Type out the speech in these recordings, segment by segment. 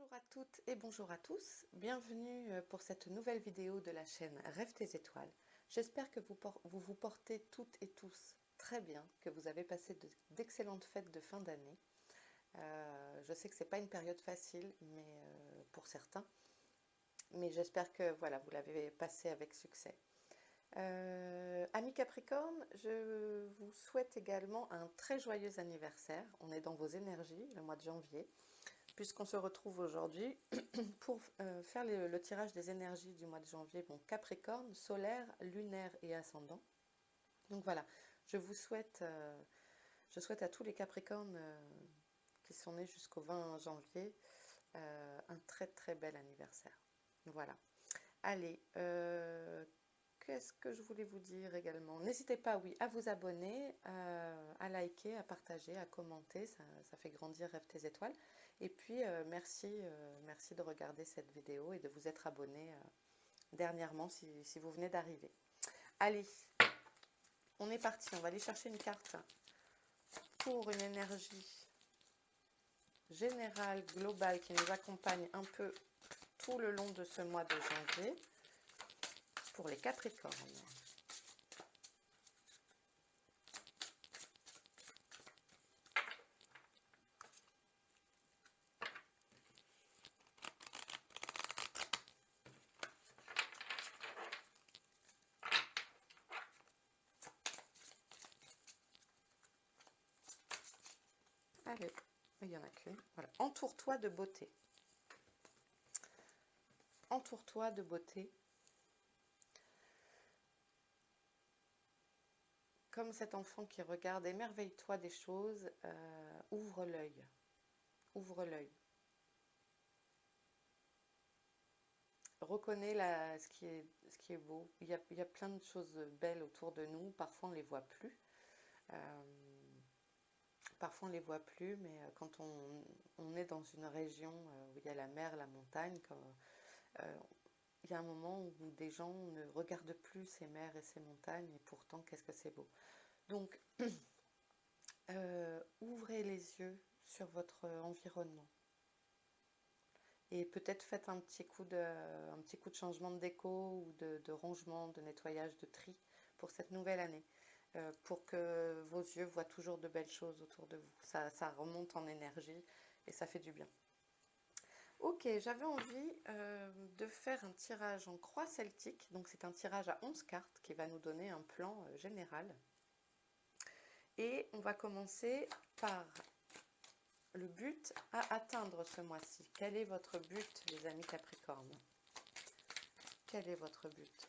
Bonjour à toutes et bonjour à tous, bienvenue pour cette nouvelle vidéo de la chaîne Rêve tes étoiles. J'espère que vous vous portez toutes et tous très bien, que vous avez passé d'excellentes fêtes de fin d'année. Je sais que ce n'est pas une période facile pour certains, mais j'espère que voilà, vous l'avez passé avec succès. Amis Capricorne, je vous souhaite également un très joyeux anniversaire. On est dans vos énergies, le mois de janvier, puisqu'on se retrouve aujourd'hui pour faire le tirage des énergies du mois de janvier, bon, Capricorne, solaire, lunaire et ascendant. Donc voilà, je souhaite à tous les Capricornes qui sont nés jusqu'au 20 janvier un très très bel anniversaire. Voilà. Allez, qu'est-ce que je voulais vous dire également? N'hésitez pas, oui, à vous abonner, à liker, à partager, à commenter, ça fait grandir Rêve tes étoiles. Et puis, merci de regarder cette vidéo et de vous être abonné dernièrement si vous venez d'arriver. Allez, on est parti, on va aller chercher une carte pour une énergie générale, globale, qui nous accompagne un peu tout le long de ce mois de janvier pour les Capricornes. Allez, il n'y en a qu'une. Voilà. Entoure-toi de beauté. Entoure-toi de beauté. Comme cet enfant qui regarde, émerveille-toi des choses, ouvre l'œil. Ouvre l'œil. Reconnais ce qui est beau. Il y a plein de choses belles autour de nous. Parfois, on ne les voit plus. Parfois, on ne les voit plus, mais quand on est dans une région où il y a la mer, la montagne, il y a un moment où des gens ne regardent plus ces mers et ces montagnes, et pourtant, qu'est-ce que c'est beau. Donc, ouvrez les yeux sur votre environnement. Et peut-être faites un petit coup de changement de déco ou de rangement, de nettoyage, de tri pour cette nouvelle année. Pour que vos yeux voient toujours de belles choses autour de vous. Ça remonte en énergie et ça fait du bien. Ok, j'avais envie de faire un tirage en croix celtique. Donc c'est un tirage à 11 cartes qui va nous donner un plan général. Et on va commencer par le but à atteindre ce mois-ci. Quel est votre but, les amis Capricorne? Quel est votre but?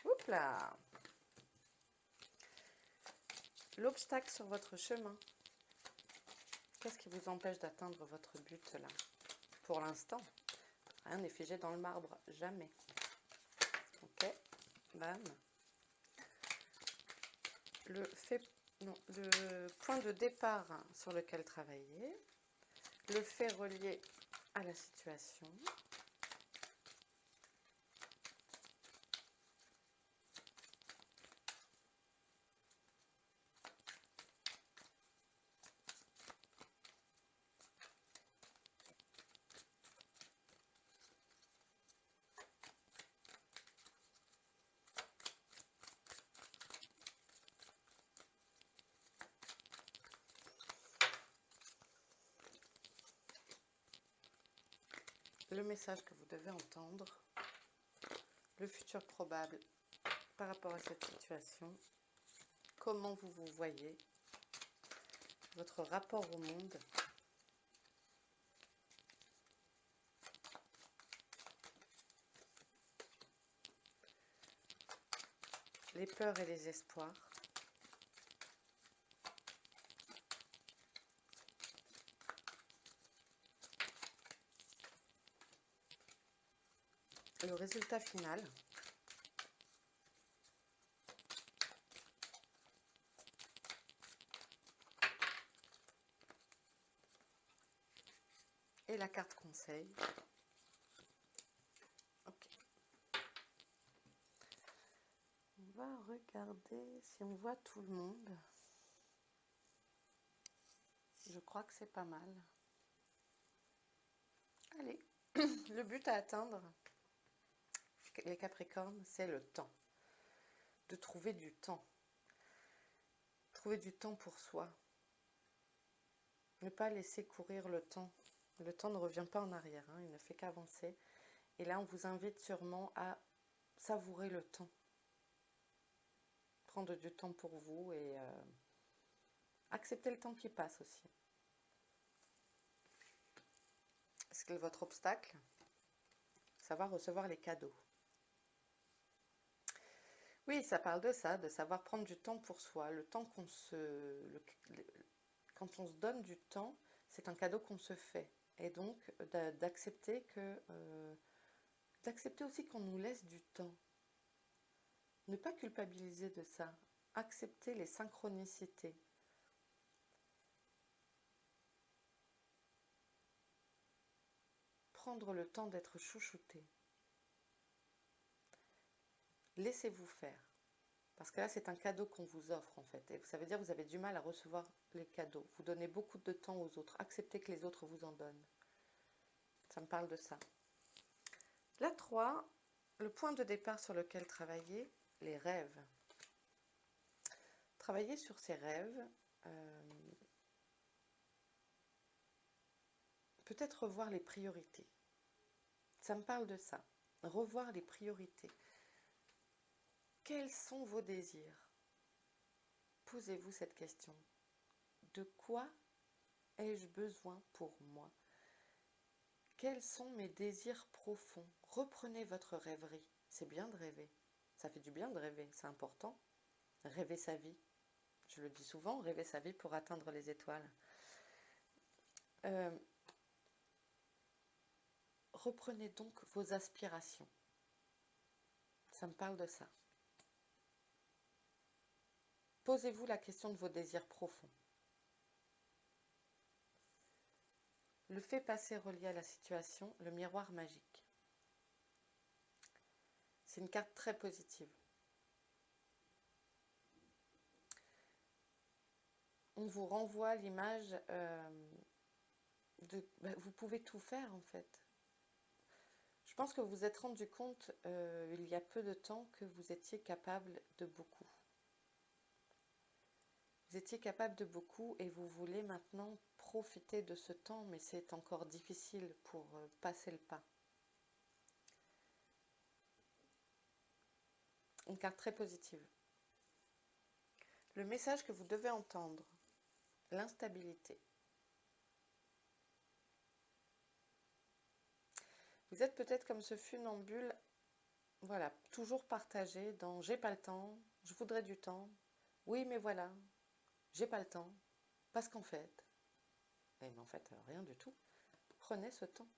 Oups là! L'obstacle sur votre chemin. Qu'est-ce qui vous empêche d'atteindre votre but là? Pour l'instant, rien n'est figé dans le marbre, jamais. Ok, bam. Le point de départ sur lequel travailler. Le fait relié à la situation. Le message que vous devez entendre, le futur probable par rapport à cette situation, comment vous vous voyez, votre rapport au monde, les peurs et les espoirs, le résultat final, et la carte conseil. Ok. On va regarder si on voit tout le monde. Je crois que c'est pas mal. Allez, le but à atteindre, les Capricornes, c'est le temps. De trouver du temps. Trouver du temps pour soi. Ne pas laisser courir le temps. Le temps ne revient pas en arrière, hein, il ne fait qu'avancer. Et là, on vous invite sûrement à savourer le temps. Prendre du temps pour vous et accepter le temps qui passe aussi. Est-ce que votre obstacle, savoir recevoir les cadeaux. Oui, ça parle de ça, de savoir prendre du temps pour soi. Le temps qu'on quand on se donne du temps, c'est un cadeau qu'on se fait. Et donc, d'accepter d'accepter aussi qu'on nous laisse du temps. Ne pas culpabiliser de ça. Accepter les synchronicités. Prendre le temps d'être chouchouté. Laissez-vous faire. Parce que là, c'est un cadeau qu'on vous offre, en fait. Et ça veut dire que vous avez du mal à recevoir les cadeaux. Vous donnez beaucoup de temps aux autres. Acceptez que les autres vous en donnent. Ça me parle de ça. La 3, le point de départ sur lequel travailler, les rêves. Travailler sur ses rêves, peut-être revoir les priorités. Ça me parle de ça. Revoir les priorités. Quels sont vos désirs? Posez-vous cette question. De quoi ai-je besoin pour moi? Quels sont mes désirs profonds? Reprenez votre rêverie. C'est bien de rêver. Ça fait du bien de rêver, c'est important. Rêver sa vie. Je le dis souvent, rêver sa vie pour atteindre les étoiles. Reprenez donc vos aspirations. Ça me parle de ça. Posez-vous la question de vos désirs profonds. Le fait passé relié à la situation, le miroir magique. C'est une carte très positive. On vous renvoie l'image de... vous pouvez tout faire en fait. Je pense que vous vous êtes rendu compte il y a peu de temps que vous étiez capable de beaucoup. Vous étiez capable de beaucoup et vous voulez maintenant profiter de ce temps, mais c'est encore difficile pour passer le pas. Une carte très positive. Le message que vous devez entendre, l'instabilité. Vous êtes peut-être comme ce funambule, voilà, toujours partagé dans j'ai pas le temps, je voudrais du temps, oui mais voilà, j'ai pas le temps, parce qu'en fait, mais en fait rien du tout, prenez ce temps.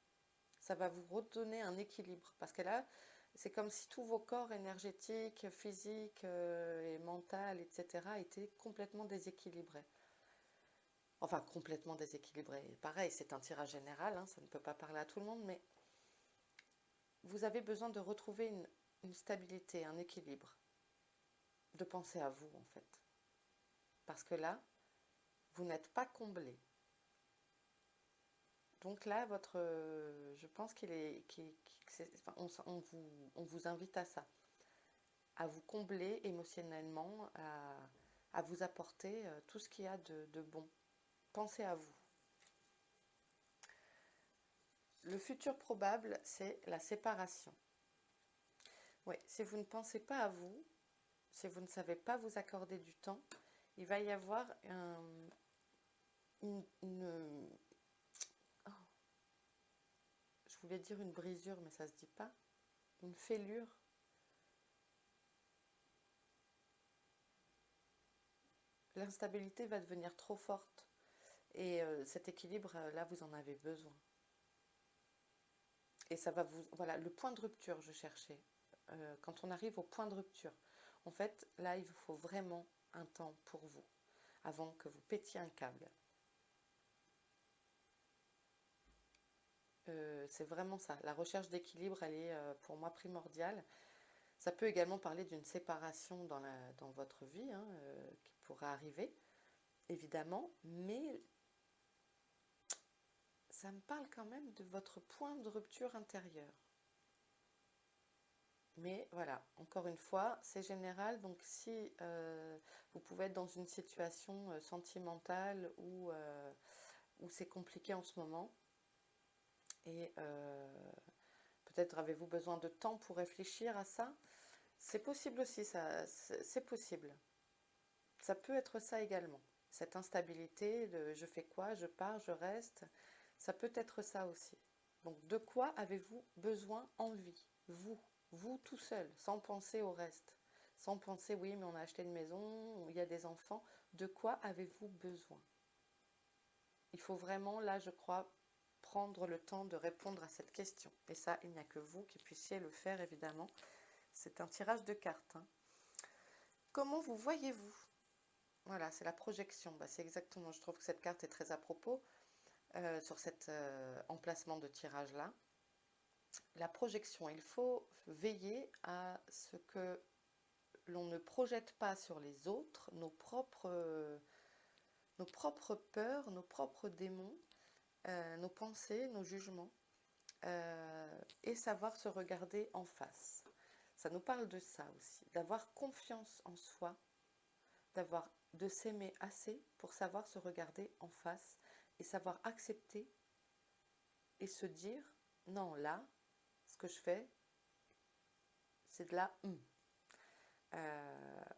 Ça va vous redonner un équilibre, parce que là, c'est comme si tous vos corps énergétiques, physiques et mentaux, etc. étaient complètement déséquilibrés. Enfin, complètement déséquilibrés. Pareil, c'est un tirage général, hein, ça ne peut pas parler à tout le monde, mais vous avez besoin de retrouver une stabilité, un équilibre. De penser à vous, en fait. Parce que là, vous n'êtes pas comblé. Donc là, je pense on vous invite à ça. À vous combler émotionnellement, à vous apporter tout ce qu'il y a de bon. Pensez à vous. Le futur probable, c'est la séparation. Oui, si vous ne pensez pas à vous, si vous ne savez pas vous accorder du temps, il va y avoir oh, je voulais dire une brisure, mais ça ne se dit pas. Une fêlure. L'instabilité va devenir trop forte. Et cet équilibre, là, vous en avez besoin. Et ça va vous... Voilà, le point de rupture, je cherchais. Quand on arrive au point de rupture, en fait, là, il vous faut vraiment un temps pour vous, avant que vous pétiez un câble. C'est vraiment ça. La recherche d'équilibre, elle est pour moi primordiale. Ça peut également parler d'une séparation dans votre vie, hein, qui pourrait arriver, évidemment, mais ça me parle quand même de votre point de rupture intérieure. Mais voilà, encore une fois, c'est général, donc si vous pouvez être dans une situation sentimentale où c'est compliqué en ce moment, et peut-être avez-vous besoin de temps pour réfléchir à ça, c'est possible aussi, ça, c'est possible. Ça peut être ça également, cette instabilité de je fais quoi, je pars, je reste, ça peut être ça aussi. Donc de quoi avez-vous besoin, envie, vous tout seul, sans penser au reste, sans penser oui mais on a acheté une maison, il y a des enfants, de quoi avez-vous besoin? Il faut vraiment là je crois prendre le temps de répondre à cette question. Et ça, il n'y a que vous qui puissiez le faire évidemment. C'est un tirage de cartes, hein. Comment vous voyez-vous? Voilà, c'est la projection. Bah, c'est exactement, je trouve que cette carte est très à propos sur cet emplacement de tirage-là. La projection, il faut veiller à ce que l'on ne projette pas sur les autres nos propres peurs, nos propres démons, nos pensées, nos jugements, et savoir se regarder en face. Ça nous parle de ça aussi, d'avoir confiance en soi, de s'aimer assez pour savoir se regarder en face et savoir accepter et se dire non, là, ce que je fais, c'est de la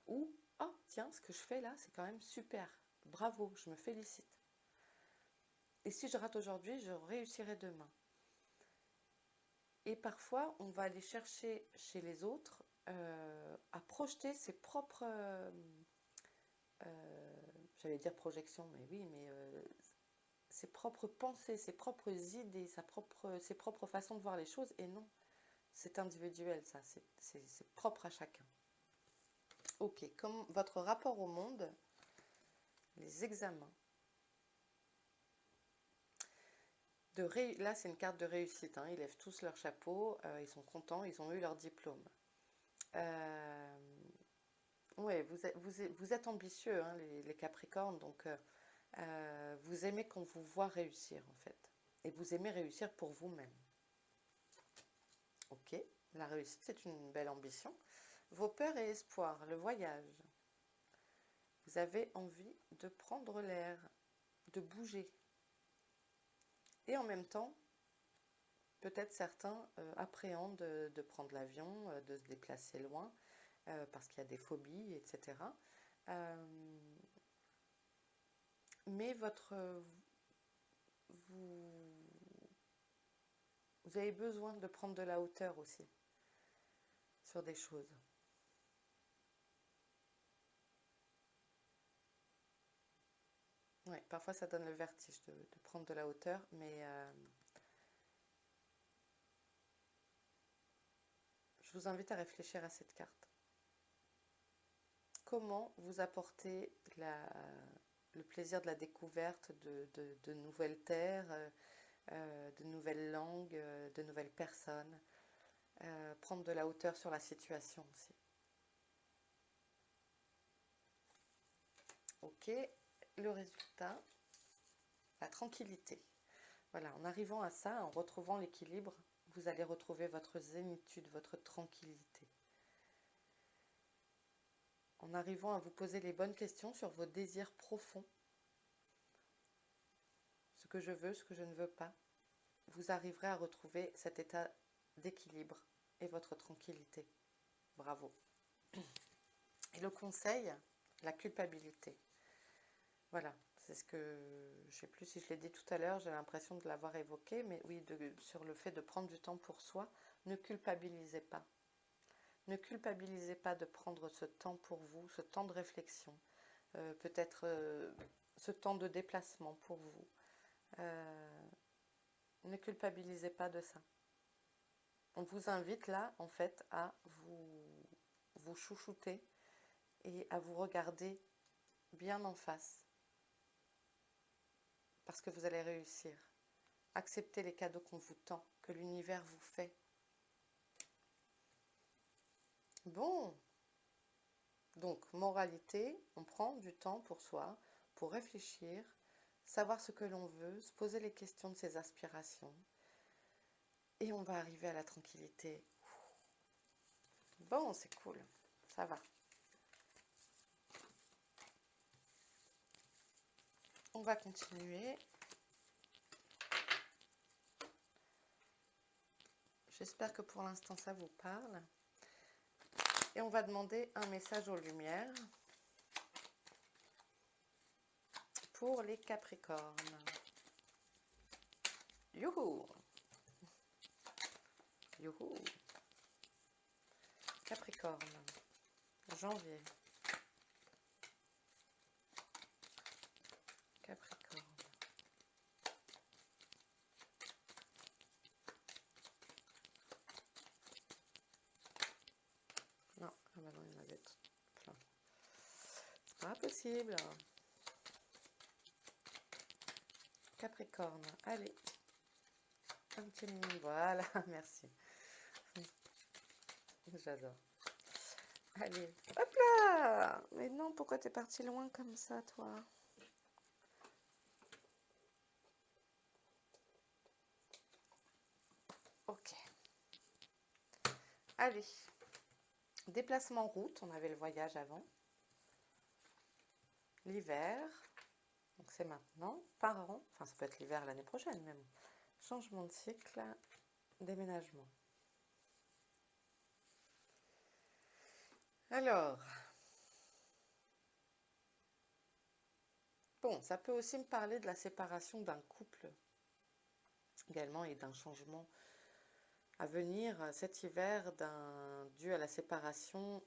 ou oh tiens, ce que je fais là, c'est quand même super, bravo, je me félicite. Et si je rate aujourd'hui, je réussirai demain. Et parfois, on va aller chercher chez les autres à projeter ses propres, j'allais dire projection, mais oui, mais ses propres pensées, ses propres idées, ses propres façons de voir les choses. Et non, c'est individuel, ça, c'est propre à chacun. Ok, comme votre rapport au monde, les examens. Là, c'est une carte de réussite, hein. Ils lèvent tous leur chapeau, ils sont contents, ils ont eu leur diplôme. Ouais, vous êtes ambitieux, hein, les Capricornes, donc vous aimez qu'on vous voit réussir, en fait. Et vous aimez réussir pour vous-même. Ok, la réussite, c'est une belle ambition. Vos peurs et espoirs, le voyage. Vous avez envie de prendre l'air, de bouger. Et en même temps, peut-être certains appréhendent de prendre l'avion, de se déplacer loin, parce qu'il y a des phobies, etc. Mais vous avez besoin de prendre de la hauteur aussi sur des choses. Ouais, parfois ça donne le vertige de prendre de la hauteur, mais je vous invite à réfléchir à cette carte. Comment vous apporter le plaisir de la découverte de nouvelles terres, de nouvelles langues, de nouvelles personnes, prendre de la hauteur sur la situation aussi. Ok, le résultat, la tranquillité. Voilà, en arrivant à ça, en retrouvant l'équilibre, vous allez retrouver votre zénitude, votre tranquillité. En arrivant à vous poser les bonnes questions sur vos désirs profonds, ce que je veux, ce que je ne veux pas, vous arriverez à retrouver cet état d'équilibre et votre tranquillité. Bravo. Et le conseil, la culpabilité. Voilà, c'est ce que, je ne sais plus si je l'ai dit tout à l'heure, j'ai l'impression de l'avoir évoqué, mais oui, sur le fait de prendre du temps pour soi, ne culpabilisez pas. Ne culpabilisez pas de prendre ce temps pour vous, ce temps de réflexion, peut-être ce temps de déplacement pour vous. Ne culpabilisez pas de ça. On vous invite là, en fait, à vous chouchouter et à vous regarder bien en face. Parce que vous allez réussir. Acceptez les cadeaux qu'on vous tend, que l'univers vous fait. Bon, donc moralité, on prend du temps pour soi, pour réfléchir, savoir ce que l'on veut, se poser les questions de ses aspirations, et on va arriver à la tranquillité. Bon, c'est cool, ça va. On va continuer. J'espère que pour l'instant ça vous parle. Et on va demander un message aux lumières pour les Capricornes. Youhou! Youhou! Capricorne, janvier. Capricorne. Non, ah bah non, il y en avait plein. C'est pas possible. Capricorne, allez. Un petit mini, voilà, merci. J'adore. Allez, hop là! Mais non, pourquoi t'es parti loin comme ça, toi? Ok. Allez. Déplacement route, on avait le voyage avant. L'hiver, donc c'est maintenant, par an, enfin ça peut être l'hiver l'année prochaine même. Changement de cycle, déménagement. Alors, bon, ça peut aussi me parler de la séparation d'un couple également et d'un changement à venir cet hiver dû à la séparation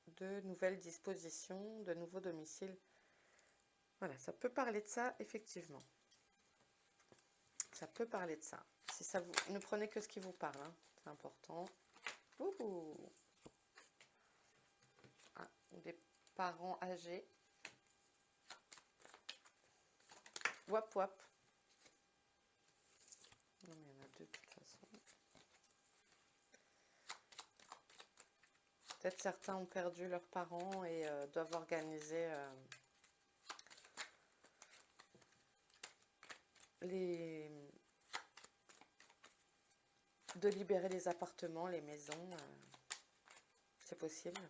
de nouvelles dispositions, de nouveaux domiciles. Voilà, ça peut parler de ça, effectivement. Ça peut parler de ça. Si ça vous... Ne prenez que ce qui vous parle, hein, c'est important. Ouh. Ah, des parents âgés. Wap wap. Non, mais il y en a deux de toute façon. Peut-être certains ont perdu leurs parents et doivent organiser de libérer les appartements, les maisons. C'est possible.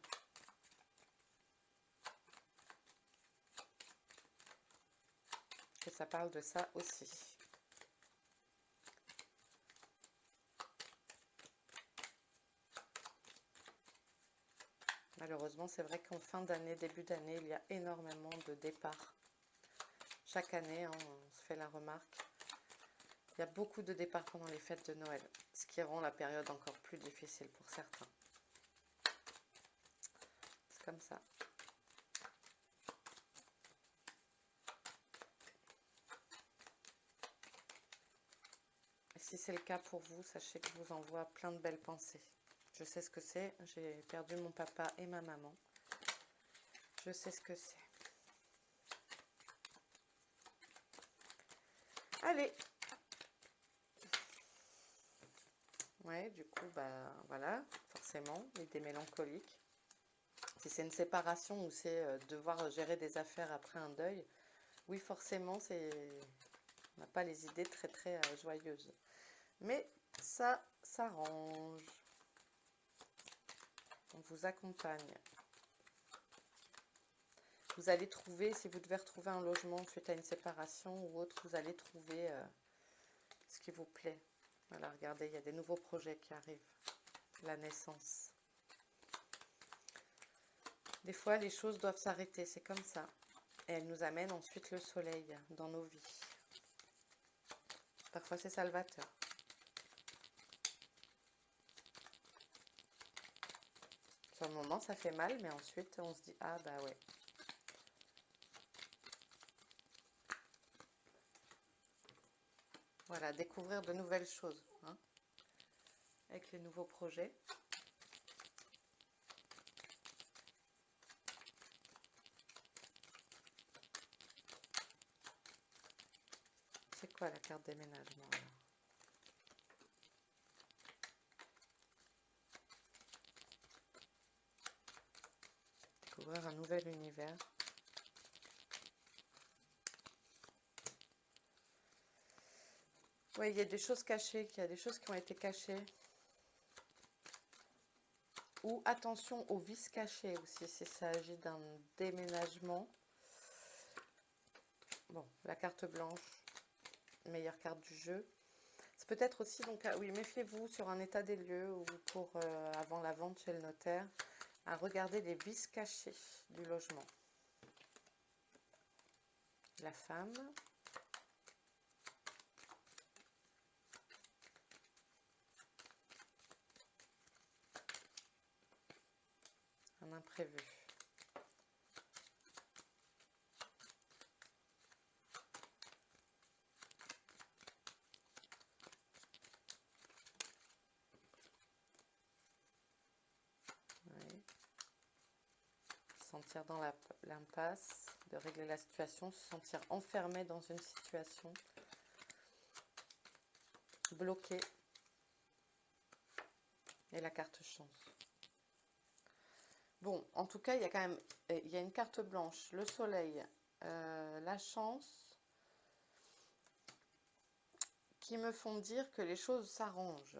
Et ça parle de ça aussi. Malheureusement, c'est vrai qu'en fin d'année, début d'année, il y a énormément de départs. Chaque année, hein, on se fait la remarque. Il y a beaucoup de départs pendant les fêtes de Noël, ce qui rend la période encore plus difficile pour certains. C'est comme ça. Et si c'est le cas pour vous, sachez que je vous envoie plein de belles pensées. Je sais ce que c'est. J'ai perdu mon papa et ma maman. Je sais ce que c'est. Allez. Ouais, du coup, bah voilà, forcément, l'idée mélancolique. Si c'est une séparation ou c'est devoir gérer des affaires après un deuil, oui, forcément, on n'a pas les idées très joyeuses. Mais ça s'arrange. On vous accompagne. Vous allez trouver, si vous devez retrouver un logement suite à une séparation ou autre, vous allez trouver ce qui vous plaît. Voilà, regardez, il y a des nouveaux projets qui arrivent. La naissance. Des fois, les choses doivent s'arrêter, c'est comme ça. Et elles nous amènent ensuite le soleil dans nos vies. Parfois, c'est salvateur. Sur le moment, ça fait mal, mais ensuite, on se dit, ah bah ouais. Voilà, découvrir de nouvelles choses, hein, avec les nouveaux projets. C'est quoi la carte déménagement alors? découvrir un nouvel univers. Oui, il y a des choses cachées, il y a des choses qui ont été cachées. Ou attention aux vices cachés aussi, s'il s'agit d'un déménagement. Bon, la carte blanche, meilleure carte du jeu. C'est peut-être aussi, donc, oui, méfiez-vous sur un état des lieux ou pour avant la vente chez le notaire, à regarder les vices cachés du logement. La femme. Un imprévu. Oui. Sentir dans l'impasse, de régler la situation, se sentir enfermé dans une situation, bloqué. Et la carte chance. Bon, en tout cas, il y a quand même il y a une carte blanche, le soleil, la chance, qui me font dire que les choses s'arrangent.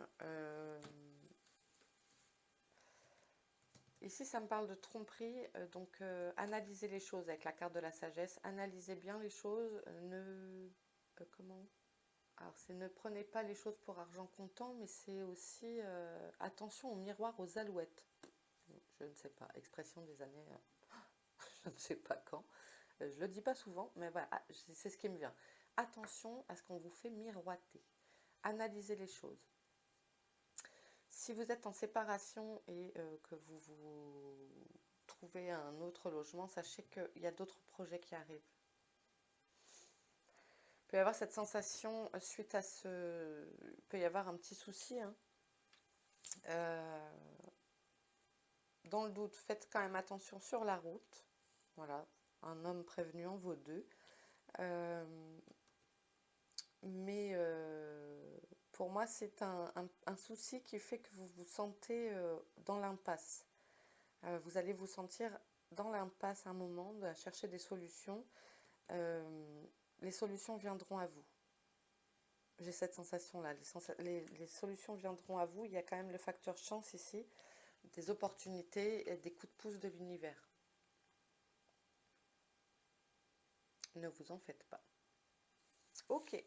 Ici, ça me parle de tromperie, donc analysez les choses avec la carte de la sagesse. Analysez bien les choses, comment? Alors, c'est ne prenez pas les choses pour argent comptant, mais c'est aussi attention au miroir aux alouettes. Je ne sais pas, expression des années, je ne sais pas quand. Je ne le dis pas souvent, mais voilà, c'est ce qui me vient. Attention à ce qu'on vous fait miroiter. Analysez les choses. Si vous êtes en séparation et que vous trouvez un autre logement, sachez qu'il y a d'autres projets qui arrivent. Il peut y avoir cette sensation suite à ce... Il peut y avoir un petit souci. Hein. Dans le doute, faites quand même attention sur la route. Voilà, un homme prévenu en vaut deux. Mais pour moi, c'est un souci qui fait que vous vous sentez dans l'impasse. Vous allez vous sentir dans l'impasse un moment, à chercher des solutions. Les solutions viendront à vous. J'ai cette sensation-là. Les solutions viendront à vous. Il y a quand même le facteur chance ici, des opportunités et des coups de pouce de l'univers. Ne vous en faites pas. Ok.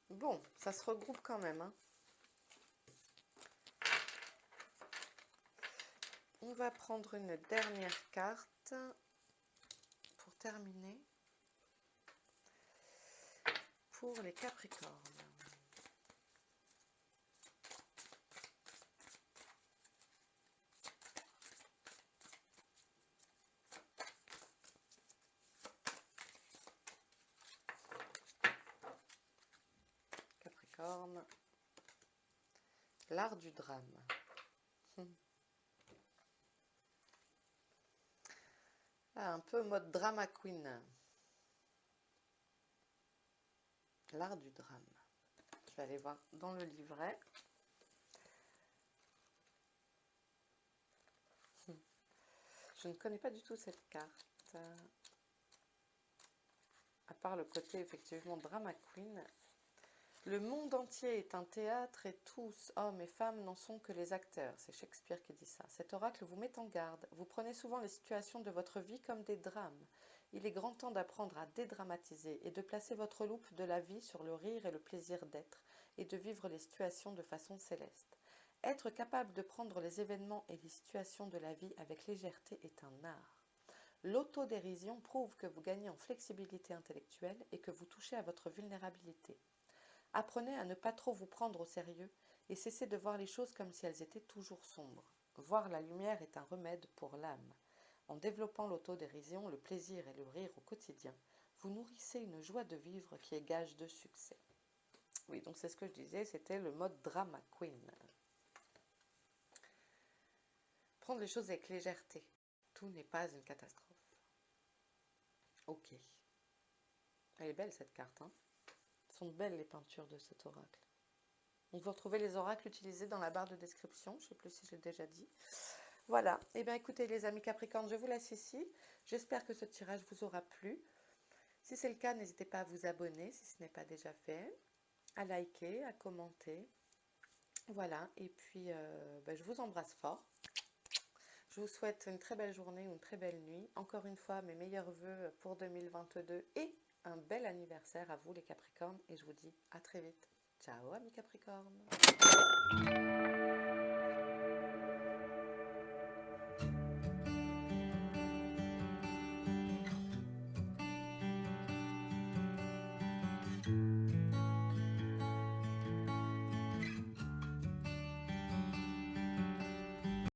Bon, ça se regroupe quand même. Hein. On va prendre une dernière carte pour terminer. Pour les Capricornes. Capricorne. L'art du drame. Ah, un peu mode drama queen. L'art du drame. Je vais aller voir dans le livret. Je ne connais pas du tout cette carte. À part le côté effectivement drama queen. Le monde entier est un théâtre et tous, hommes et femmes, n'en sont que les acteurs. C'est Shakespeare qui dit ça. Cet oracle vous met en garde. Vous prenez souvent les situations de votre vie comme des drames. Il est grand temps d'apprendre à dédramatiser et de placer votre loupe de la vie sur le rire et le plaisir d'être et de vivre les situations de façon céleste. Être capable de prendre les événements et les situations de la vie avec légèreté est un art. L'autodérision prouve que vous gagnez en flexibilité intellectuelle et que vous touchez à votre vulnérabilité. Apprenez à ne pas trop vous prendre au sérieux et cessez de voir les choses comme si elles étaient toujours sombres. Voir la lumière est un remède pour l'âme. En développant l'autodérision, le plaisir et le rire au quotidien, vous nourrissez une joie de vivre qui est gage de succès. Oui, donc c'est ce que je disais, c'était le mode drama queen. Prendre les choses avec légèreté. Tout n'est pas une catastrophe. Ok. Elle est belle cette carte, hein. Sont belles les peintures de cet oracle. Donc vous retrouvez les oracles utilisés dans la barre de description, je ne sais plus si j'ai déjà dit. Voilà, et bien écoutez les amis Capricorne, je vous laisse ici. J'espère que ce tirage vous aura plu. Si c'est le cas, n'hésitez pas à vous abonner si ce n'est pas déjà fait, à liker, à commenter. Voilà, et puis je vous embrasse fort. Je vous souhaite une très belle journée ou une très belle nuit. Encore une fois, mes meilleurs vœux pour 2022 et un bel anniversaire à vous les Capricornes. Et je vous dis à très vite. Ciao amis Capricornes.